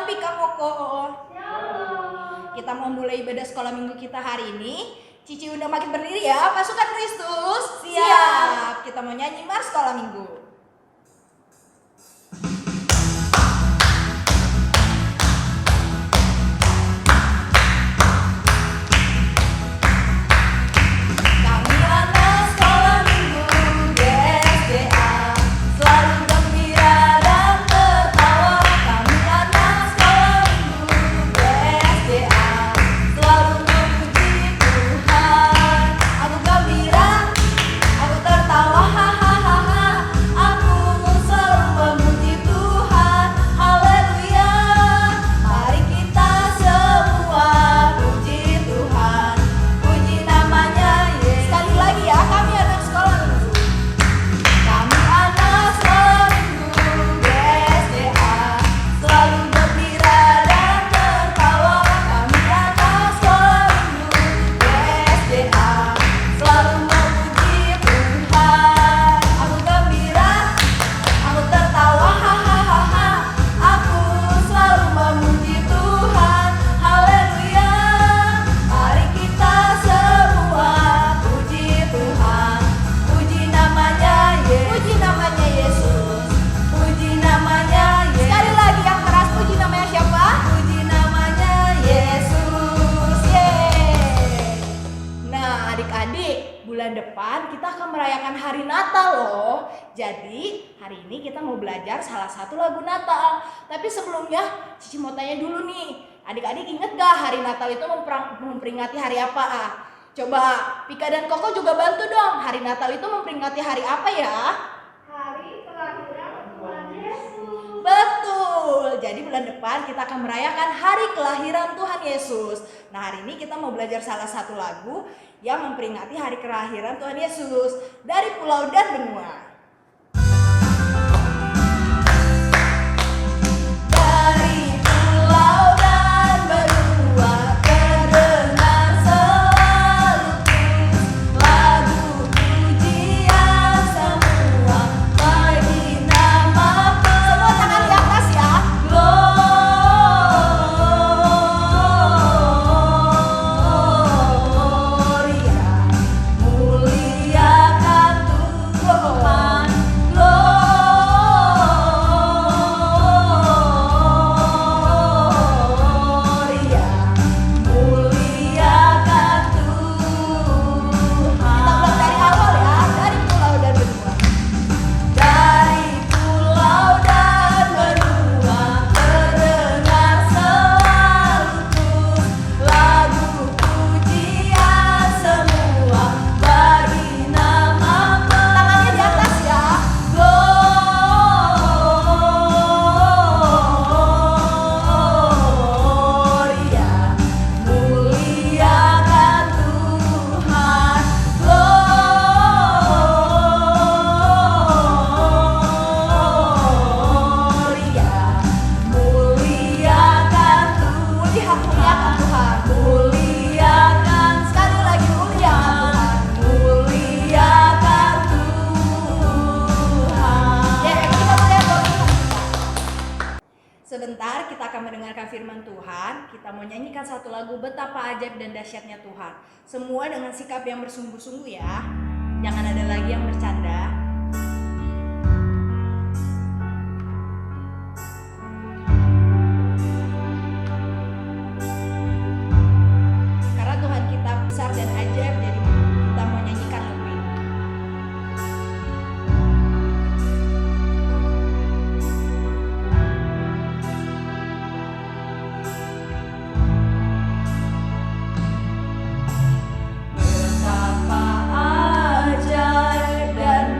Pika Koko. Shalom. Kita mau mulai ibadah sekolah minggu kita hari ini. Cici undang makin berdiri ya, pasukan Kristus. Siap. Kita mau nyanyi Mars Sekolah Minggu. Depan kita akan merayakan hari Natal loh. Jadi hari ini kita mau belajar salah satu lagu Natal. Tapi sebelumnya Cici mau tanya dulu nih, adik-adik inget gak hari Natal itu memperingati hari apa? Coba Pika dan Koko juga bantu dong. Hari Natal itu memperingati hari apa ya? Hari kelahiran Tuhan Yesus. Betul. Jadi bulan depan kita akan merayakan hari kelahiran Tuhan Yesus. Nah, hari ini kita mau belajar salah satu lagu yang memperingati hari kelahiran Tuhan Yesus dari pulau dan benua. Dari pulau dan benua terdengar selalu lagu pujian semua bagi nama. Semua tangan di atas ya. Sebentar kita akan mendengarkan firman Tuhan. Kita mau nyanyikan satu lagu Betapa Ajaib dan Dahsyatnya Tuhan. Semua dengan sikap yang bersungguh-sungguh ya. Jangan ada lagi yang bercanda. Karena Tuhan kita besar dan ajaib, jadi kita mau nyanyikan lagu ini. Betapa ajaib dan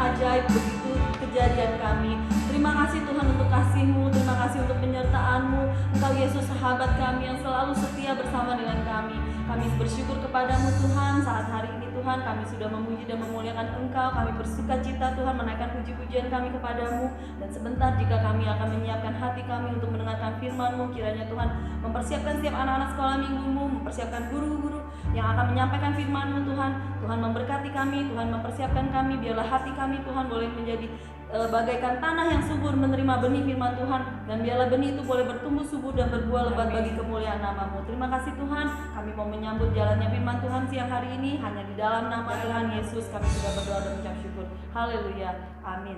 ajaib begitu kejadian kami. Terima kasih Tuhan untuk kasih-Mu, terima kasih untuk penyertaan-Mu. Engkau Yesus sahabat kami yang selalu setia bersama dengan kami. Kami bersyukur kepadamu Tuhan, saat hari ini Tuhan kami sudah memuji dan memuliakan Engkau. Kami bersuka cita Tuhan menaikkan puji-pujian kami kepadamu. Dan sebentar jika kami akan menyiapkan hati kami untuk mendengarkan firman-Mu, kiranya Tuhan mempersiapkan setiap anak-anak sekolah minggu-Mu, mempersiapkan guru-guru yang akan menyampaikan firman-Mu Tuhan. Tuhan memberkati kami, Tuhan mempersiapkan kami, biarlah hati kami Tuhan boleh menjadi bagaikan tanah yang subur menerima benih firman Tuhan, dan biarlah benih itu boleh bertumbuh subur dan berbuah lebat bagi kemuliaan nama-Mu. Terima kasih Tuhan, kami mau menyambut jalannya firman Tuhan siang hari ini hanya di dalam nama Tuhan Yesus kami sudah berdoa dan mengucap syukur. Haleluya, amin.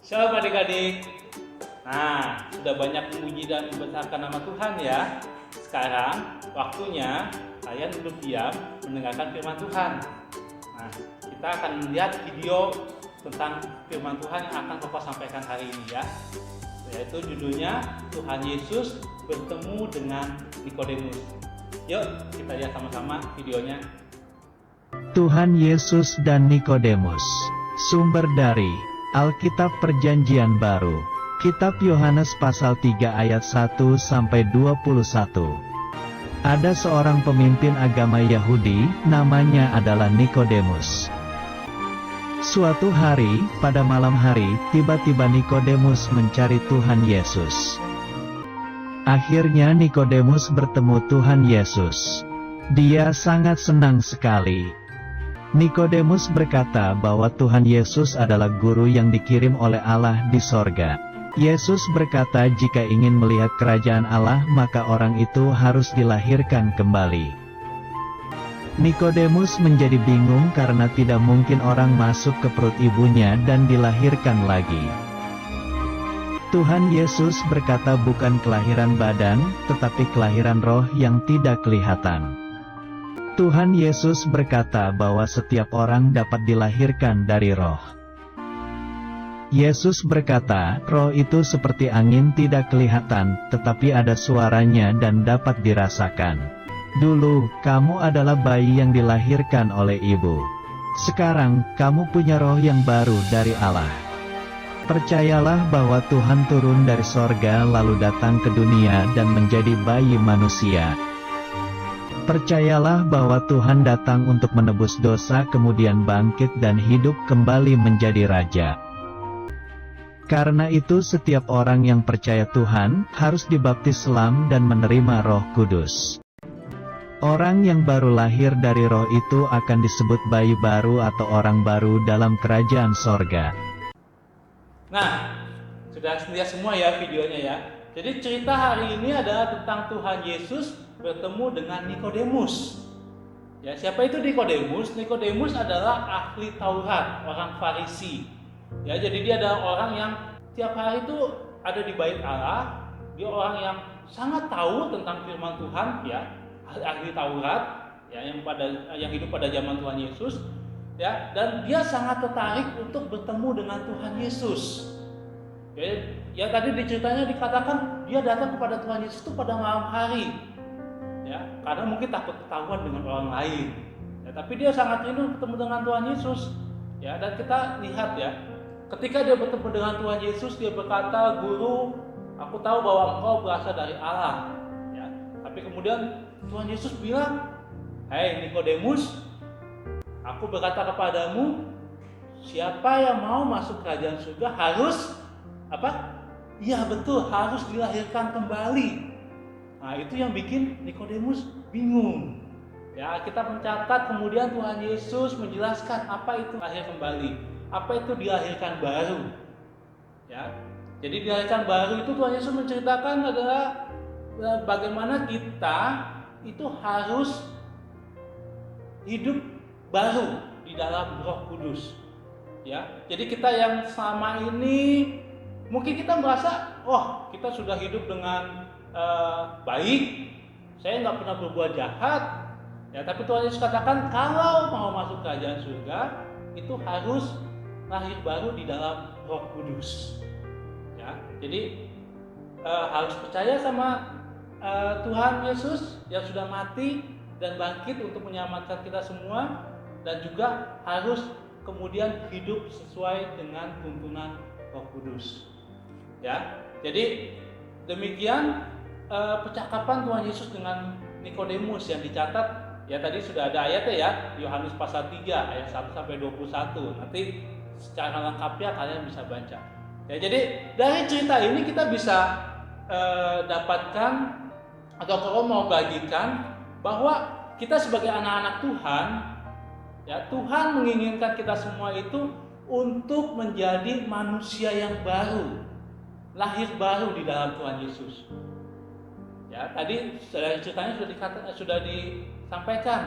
Shalom adik-adik. Nah, sudah banyak memuji dan membesarkan nama Tuhan ya. Sekarang waktunya kalian duduk diam mendengarkan firman Tuhan. Nah, kita akan melihat video tentang firman Tuhan yang akan Bapak sampaikan hari ini ya. Yaitu judulnya Tuhan Yesus bertemu dengan Nikodemus. Yuk, kita lihat sama-sama videonya. Tuhan Yesus dan Nikodemus. Sumber dari Alkitab Perjanjian Baru. Kitab Yohanes pasal 3 ayat 1 sampai 21. Ada seorang pemimpin agama Yahudi, namanya adalah Nikodemus. Suatu hari, pada malam hari, tiba-tiba Nikodemus mencari Tuhan Yesus. Akhirnya Nikodemus bertemu Tuhan Yesus. Dia sangat senang sekali. Nikodemus berkata bahwa Tuhan Yesus adalah guru yang dikirim oleh Allah di sorga. Yesus berkata jika ingin melihat kerajaan Allah maka orang itu harus dilahirkan kembali. Nikodemus menjadi bingung karena tidak mungkin orang masuk ke perut ibunya dan dilahirkan lagi. Tuhan Yesus berkata bukan kelahiran badan, tetapi kelahiran roh yang tidak kelihatan. Tuhan Yesus berkata bahwa setiap orang dapat dilahirkan dari roh. Yesus berkata, roh itu seperti angin tidak kelihatan, tetapi ada suaranya dan dapat dirasakan. Dulu, kamu adalah bayi yang dilahirkan oleh ibu. Sekarang, kamu punya roh yang baru dari Allah. Percayalah bahwa Tuhan turun dari sorga lalu datang ke dunia dan menjadi bayi manusia. Percayalah bahwa Tuhan datang untuk menebus dosa kemudian bangkit dan hidup kembali menjadi Raja. Karena itu setiap orang yang percaya Tuhan, harus dibaptis selam dan menerima Roh Kudus. Orang yang baru lahir dari roh itu akan disebut bayi baru atau orang baru dalam kerajaan sorga. Nah, sudah lihat semua ya videonya ya. Jadi cerita hari ini adalah tentang Tuhan Yesus bertemu dengan Nikodemus. Ya, siapa itu Nikodemus? Nikodemus adalah ahli Taurat, orang Farisi. Ya, jadi dia adalah orang yang tiap hari itu ada di bait Allah. Dia orang yang sangat tahu tentang firman Tuhan, ya, ahli Taurat, ya, yang hidup pada zaman Tuhan Yesus, ya, dan dia sangat tertarik untuk bertemu dengan Tuhan Yesus. Ya, tadi di ceritanya dikatakan dia datang kepada Tuhan Yesus itu pada malam hari, ya, karena mungkin takut ketahuan dengan orang lain. Ya, tapi dia sangat rindu bertemu dengan Tuhan Yesus, ya, dan kita lihat ya. Ketika dia bertemu dengan Tuhan Yesus, dia berkata, "Guru, aku tahu bahwa engkau berasal dari Allah." Ya, tapi kemudian Tuhan Yesus bilang, "Hei Nikodemus, aku berkata kepadamu, siapa yang mau masuk kerajaan surga harus apa? Iya betul, harus dilahirkan kembali." Nah, itu yang bikin Nikodemus bingung. Ya, kita mencatat kemudian Tuhan Yesus menjelaskan apa itu lahir kembali. Apa itu dilahirkan baru? Ya, jadi dilahirkan baru itu Tuhan Yesus menceritakan adalah bagaimana kita itu harus hidup baru di dalam Roh Kudus. Ya, jadi kita yang selama ini mungkin kita merasa, oh kita sudah hidup dengan baik, saya nggak pernah berbuat jahat. Ya, tapi Tuhan Yesus katakan kalau mau masuk kerajaan surga itu harus lahir baru di dalam Roh Kudus. Ya, jadi harus percaya sama Tuhan Yesus yang sudah mati dan bangkit untuk menyelamatkan kita semua. dan juga harus kemudian hidup sesuai dengan tuntunan Roh Kudus. Ya, jadi demikian percakapan Tuhan Yesus dengan Nikodemus yang dicatat ya, tadi sudah ada ayatnya ya, Yohanes pasal 3 ayat 1 sampai 21. Nanti secara lengkapnya kalian bisa baca. Ya, jadi dari cerita ini kita bisa dapatkan atau kalau mau bagikan bahwa kita sebagai anak-anak Tuhan, ya Tuhan menginginkan kita semua itu untuk menjadi manusia yang baru, lahir baru di dalam Tuhan Yesus. Ya, tadi dari ceritanya sudah disampaikan,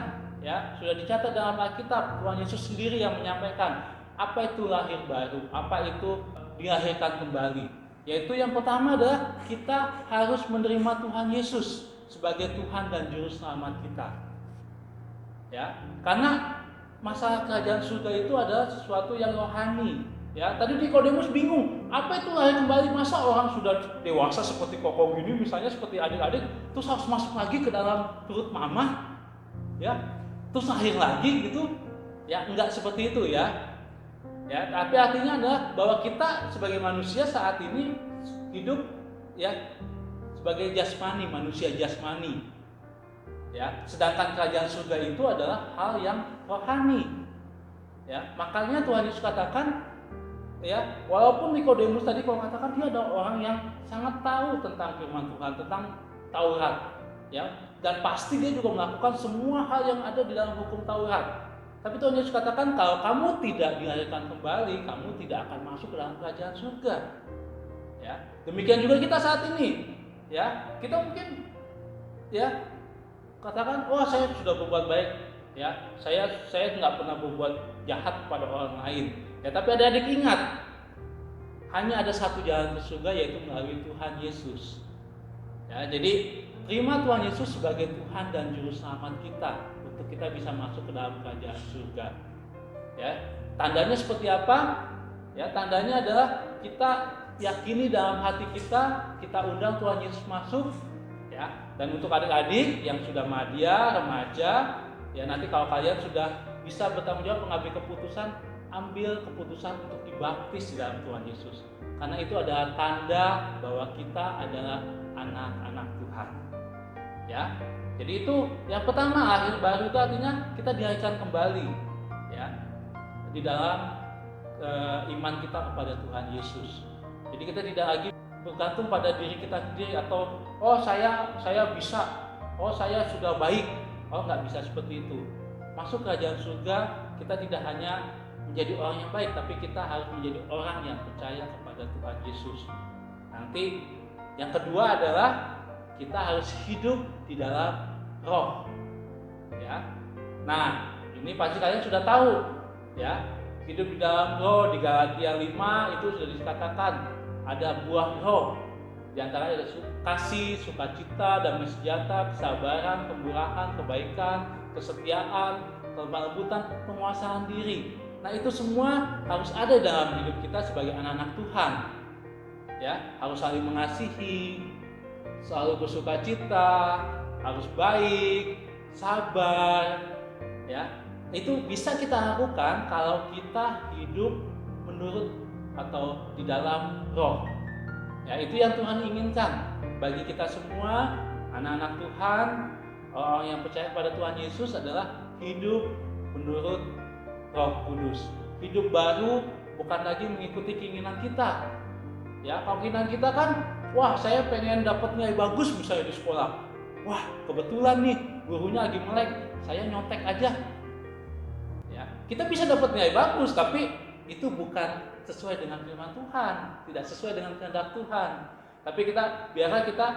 ya sudah dicatat dalam Alkitab. Tuhan Yesus sendiri yang menyampaikan apa itu lahir baru, apa itu dilahirkan kembali. Yaitu yang pertama adalah kita harus menerima Tuhan Yesus sebagai Tuhan dan Juru Selamat kita. Ya, karena masalah kerajaan surga itu adalah sesuatu yang rohani. Ya, tadi Nikodemus bingung, apa itu lahir kembali? Masa orang sudah dewasa seperti Koko gini, misalnya seperti adik-adik, terus harus masuk lagi ke dalam perut mama, ya, terus lahir lagi gitu? Ya, enggak seperti itu ya. Ya, tapi artinya adalah bahwa kita sebagai manusia saat ini hidup ya sebagai jasmani, manusia jasmani. Ya, sedangkan kerajaan surga itu adalah hal yang rohani. Ya, makanya Tuhan Yesus katakan ya, walaupun Nikodemus tadi kalau katakan dia ada orang yang sangat tahu tentang firman Tuhan, tentang Taurat, ya, dan pasti dia juga melakukan semua hal yang ada di dalam hukum Taurat. Tapi Tuhan Yesus katakan kalau kamu tidak dilahirkan kembali, kamu tidak akan masuk ke dalam kerajaan surga. Ya, demikian juga kita saat ini. Ya, kita mungkin ya katakan, wah saya sudah berbuat baik. Ya, saya nggak pernah berbuat jahat pada orang lain. Ya, tapi adik-adik ingat, hanya ada satu jalan ke surga, yaitu melalui Tuhan Yesus. Ya, jadi terima Tuhan Yesus sebagai Tuhan dan Juru Selamat kita untuk kita bisa masuk ke dalam kerajaan surga. Ya, tandanya seperti apa? Ya, tandanya adalah kita yakini dalam hati kita, kita undang Tuhan Yesus masuk. Ya, dan untuk adik-adik yang sudah madya, remaja, ya nanti kalau kalian sudah bisa bertanggung jawab mengambil keputusan, ambil keputusan untuk dibaptis di dalam Tuhan Yesus. Karena itu adalah tanda bahwa kita adalah anak-anak Tuhan. Ya, jadi itu yang pertama, lahir baru itu artinya kita dilahirkan kembali, ya, di dalam iman kita kepada Tuhan Yesus. Jadi kita tidak lagi bergantung pada diri kita sendiri atau oh saya bisa, oh saya sudah baik, oh nggak bisa seperti itu. Masuk kerajaan surga kita tidak hanya menjadi orang yang baik, tapi kita harus menjadi orang yang percaya kepada Tuhan Yesus. Nanti yang kedua adalah kita harus hidup di dalam Roh. Ya. Nah, ini pasti kalian sudah tahu, ya. Hidup di dalam Roh di Galatia 5 itu sudah dikatakan ada buah Roh. Di antaranya ada kasih, sukacita, damai sejahtera, kesabaran, kemurahan, kebaikan, kesetiaan, kelemah lembutan, penguasaan diri. Nah, itu semua harus ada dalam hidup kita sebagai anak-anak Tuhan. Ya, harus saling mengasihi, selalu bersukacita, harus baik, sabar, ya. Itu bisa kita lakukan kalau kita hidup menurut atau di dalam Roh. Ya, itu yang Tuhan inginkan bagi kita semua anak-anak Tuhan, orang yang percaya pada Tuhan Yesus adalah hidup menurut Roh Kudus. Hidup baru bukan lagi mengikuti keinginan kita. Ya, kalau keinginan kita kan, wah saya pengen dapat nilai bagus misalnya di sekolah. Wah kebetulan nih gurunya lagi melek, saya nyontek aja. Ya, kita bisa dapat nilai bagus, tapi itu bukan sesuai dengan firman Tuhan, tidak sesuai dengan kehendak Tuhan. Tapi biarlah kita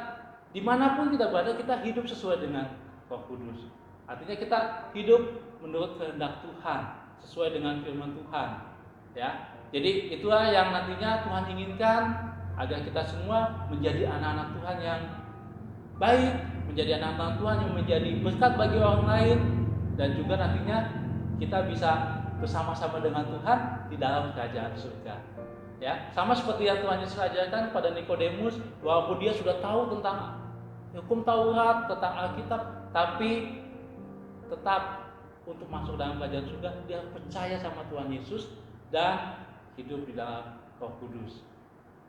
dimanapun kita berada, kita hidup sesuai dengan Roh Kudus. Artinya kita hidup menurut kehendak Tuhan, sesuai dengan firman Tuhan. Ya, jadi itulah yang nantinya Tuhan inginkan agar kita semua menjadi anak-anak Tuhan yang baik, menjadi anak-anak Tuhan yang menjadi berkat bagi orang lain, dan juga nantinya kita bisa bersama-sama dengan Tuhan di dalam kerajaan surga. Ya, sama seperti yang Tuhan Yesus ajarkan pada Nikodemus, walaupun dia sudah tahu tentang hukum Taurat, tentang Alkitab, tapi tetap untuk masuk dalam kerajaan surga, dia percaya sama Tuhan Yesus dan hidup di dalam Roh Kudus.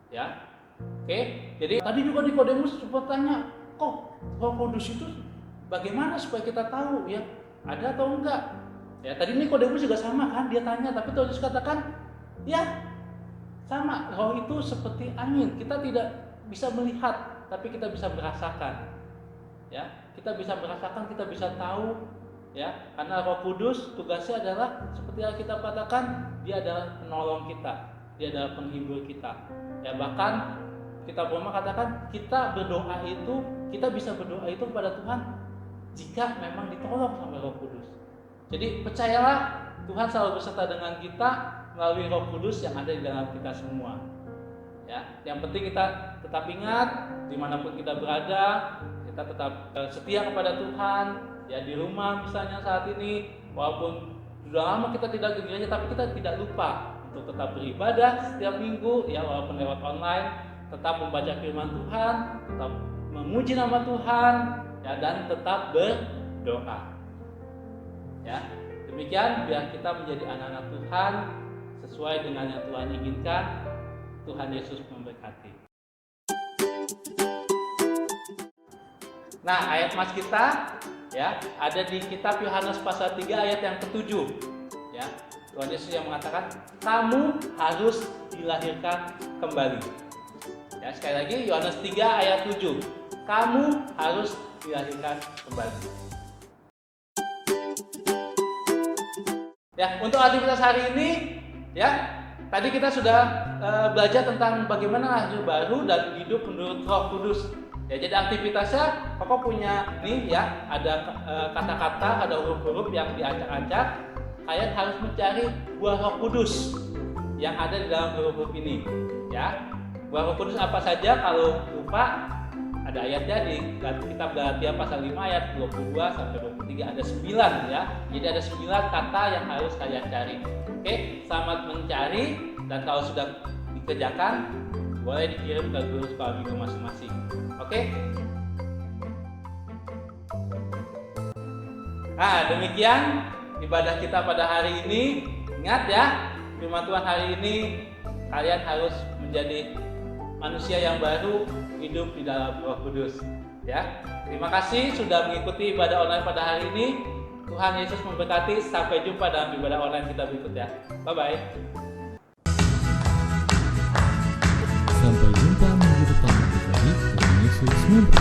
Ya. Oke, jadi tadi juga Nikodemus sempat tanya, kok Roh Kudus itu bagaimana supaya kita tahu ya, ada atau enggak? Ya, tadi Nikodemus juga sama kan, dia tanya, tapi Tuhan Yesus katakan, ya sama, roh itu seperti angin, kita tidak bisa melihat, tapi kita bisa merasakan. Ya, kita bisa merasakan, kita bisa tahu, ya, karena Roh Kudus tugasnya adalah seperti yang kita katakan, dia adalah penolong kita, dia adalah penghibur kita. Ya, bahkan kita Roma katakan kita berdoa itu, kita bisa berdoa itu kepada Tuhan jika memang ditolong sama Roh Kudus. Jadi percayalah, Tuhan selalu beserta dengan kita melalui Roh Kudus yang ada di dalam kita semua. Ya, yang penting kita tetap ingat dimanapun kita berada, kita tetap setia kepada Tuhan. Ya, di rumah misalnya saat ini, walaupun sudah lama kita tidak ke gereja, tapi kita tidak lupa untuk tetap beribadah setiap minggu, ya walaupun lewat online, tetap membaca firman Tuhan, tetap memuji nama Tuhan, ya, dan tetap berdoa. Ya, demikian biar kita menjadi anak-anak Tuhan sesuai dengan yang Tuhan inginkan. Tuhan Yesus memberkati. Nah, ayat mas kita ya ada di kitab Yohanes pasal 3 ayat yang ke-7. Ya, Tuhan Yesus yang mengatakan, kamu harus dilahirkan kembali. Ya, sekali lagi Yohanes 3 ayat 7. Kamu harus dilahirkan kembali. Ya, untuk aktivitas hari ini ya, tadi kita sudah belajar tentang bagaimana lahir baru dan hidup menurut Roh Kudus. Ya, jadi aktivitasnya Koko punya nih ya, ada kata-kata, ada huruf-huruf yang diacak-acak. Kalian harus mencari buah Roh Kudus yang ada di dalam huruf-huruf ini. Ya, buah Roh Kudus apa saja? Kalau lupa, ada ayatnya di kitab Galatia pasal 5 ayat 22 sampai 23, ada 9 ya. Jadi ada 9 kata yang harus kalian cari. Oke, selamat mencari, dan kalau sudah dikerjakan boleh dikirim ke guru sekolah minggu masing-masing. Oke. Nah, demikian ibadah kita pada hari ini. Ingat ya, firman Tuhan hari ini, kalian harus menjadi manusia yang baru, hidup di dalam Roh Kudus. Ya, terima kasih sudah mengikuti ibadah online pada hari ini. Tuhan Yesus memberkati. Sampai jumpa dalam ibadah online kita berikutnya. Bye bye. Sampai jumpa minggu depan lagi. Tuhan Yesus memberkati.